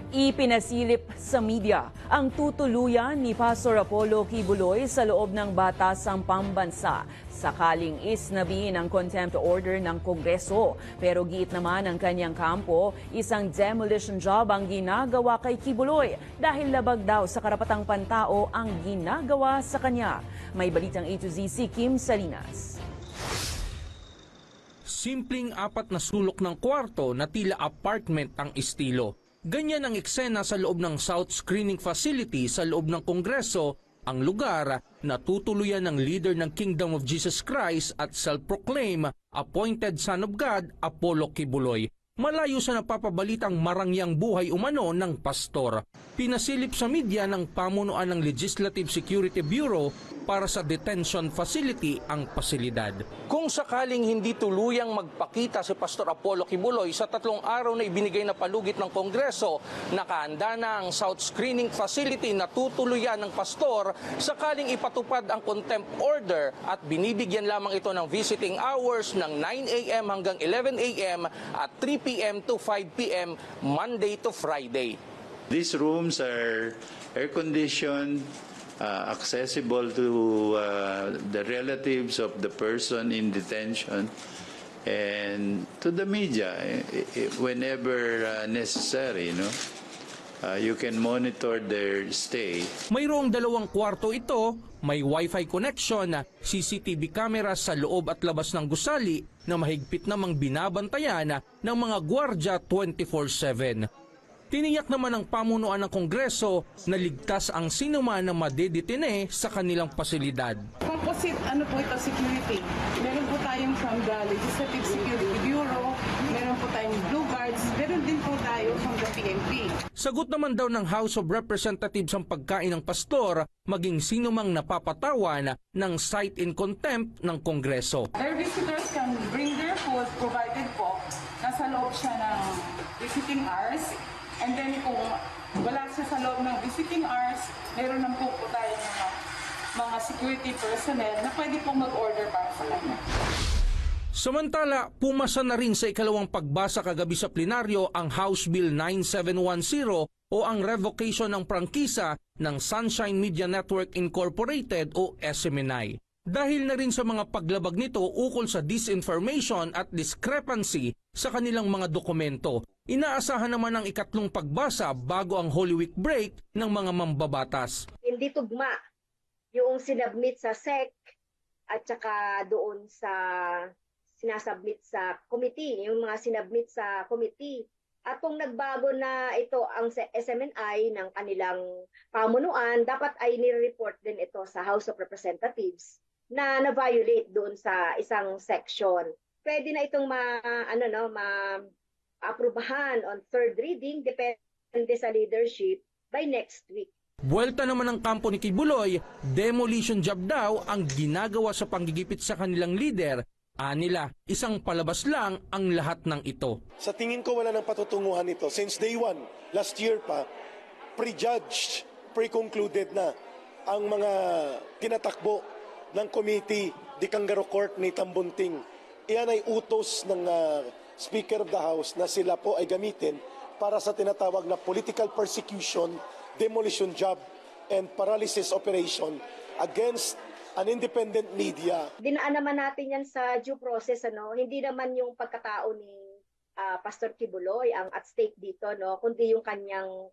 Ipinasilip sa media ang tutuluyan ni Pastor Apollo Kibuloy sa loob ng batasang pambansa. Sakaling isnabihin ang contempt order ng Kongreso. Pero giit naman ang kanyang kampo, isang demolition job ang ginagawa kay Kibuloy dahil labag daw sa karapatang pantao ang ginagawa sa kanya. May balitang A to Z si Kim Salinas. Simpleng apat na sulok ng kwarto na tila apartment ang estilo. Ganyan ang eksena sa loob ng South Screening Facility sa loob ng Kongreso, ang lugar na tutuluyan ng leader ng Kingdom of Jesus Christ at self-proclaimed appointed Son of God, Apollo Kibuloy. Malayo sa napapabalitang marangyang buhay umano ng pastor. Pinasilip sa media ng pamunuan ng Legislative Security Bureau para sa detention facility ang pasilidad. Kung sakaling hindi tuluyang magpakita si Pastor Apollo Kibuloy sa 3 araw na ibinigay na palugit ng Kongreso, nakahanda na ang South Screening Facility na tutuluyan ng pastor sakaling ipatupad ang contempt order at binibigyan lamang ito ng visiting hours ng 9 a.m. hanggang 11 a.m. at 3 p.m. to 5 p.m. Monday to Friday. These rooms are air-conditioned, accessible to the relatives of the person in detention and to the media whenever necessary. You can monitor their stay. Mayroong 2 kwarto ito, may wifi connection, CCTV cameras sa loob at labas ng gusali na mahigpit namang binabantayan ng mga gwardya 24/7. Tiniyak naman ng pamunuan ng Kongreso na ligtas ang sinuman na madedetine sa kanilang pasilidad. Composite po ito, security. Meron po tayong from the Legislative Security Bureau, meron po tayong Blue Guards, meron din po tayo from the PNP. Sagot naman daw ng House of Representatives ang pagkain ng pastor, maging sinumang napapatawan ng cite in contempt ng Kongreso. Their visitors can bring their food provided po nasa loob siya ng visiting hours. And then kung wala siya sa loob ng visiting hours, meron naman po tayo mga security personnel na pwede pong mag-order para sa kanya. Samantala, pumasa na rin sa ikalawang pagbasa kagabi sa plenaryo ang House Bill 9710 o ang revocation ng prangkisa ng Sunshine Media Network Incorporated o SMNI. Dahil na rin sa mga paglabag nito ukol sa disinformation at discrepancy sa kanilang mga dokumento. Inaasahan naman ang ikatlong pagbasa bago ang Holy Week break ng mga mambabatas. Hindi tugma yung sinabmit sa SEC at saka doon sa sinasubmit sa committee, yung mga sinabmit sa committee. At kung nagbago na ito ang SMNI ng kanilang pamunuan, dapat ay nire-report din ito sa House of Representatives na na-violate doon sa isang section. Pwede na itong aprubahan on third reading, depende sa leadership, by next week. Buwelta naman ng kampo ni Kibuloy, demolition job daw ang ginagawa sa panggigipit sa kanilang leader. Anila, isang palabas lang ang lahat ng ito. Sa tingin ko wala nang patutunguhan ito. Since day one, last year pa, prejudged, pre-concluded na ang mga tinatakbo ng committee di Kangaroo Court ni Tambunting. Iyan ay utos ng Speaker of the House na sila po ay gamitin para sa tinatawag na political persecution, demolition job, and paralysis operation against an independent media. Dinaan naman natin yan sa due process. Hindi naman yung pagkatao ni Pastor Kibuloy ang at stake dito, kundi yung kanyang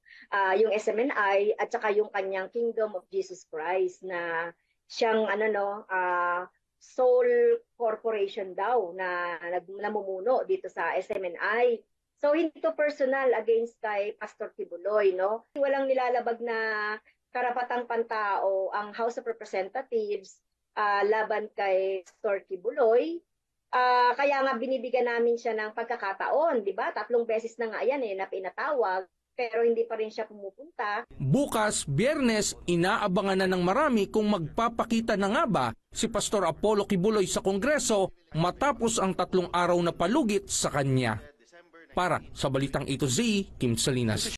yung SMNI at saka yung kanyang Kingdom of Jesus Christ na siyang sole corporation daw na namumuno dito sa SMNI. So hindi to personal against kay Pastor Kibuloy, Walang nilalabag na karapatang pantao ang House of Representatives laban kay Pastor Kibuloy. Kaya nga binibigyan namin siya ng pagkakataon, di ba? 3 beses na nga yan na pinatawag. Pero hindi pa rin siya pumupunta. Bukas, Biyernes, inaabangan na ng marami kung magpapakita na nga ba si Pastor Apollo Kibuloy sa Kongreso matapos ang 3 araw na palugit sa kanya. Para sa Balitang A to Z, Kim Salinas.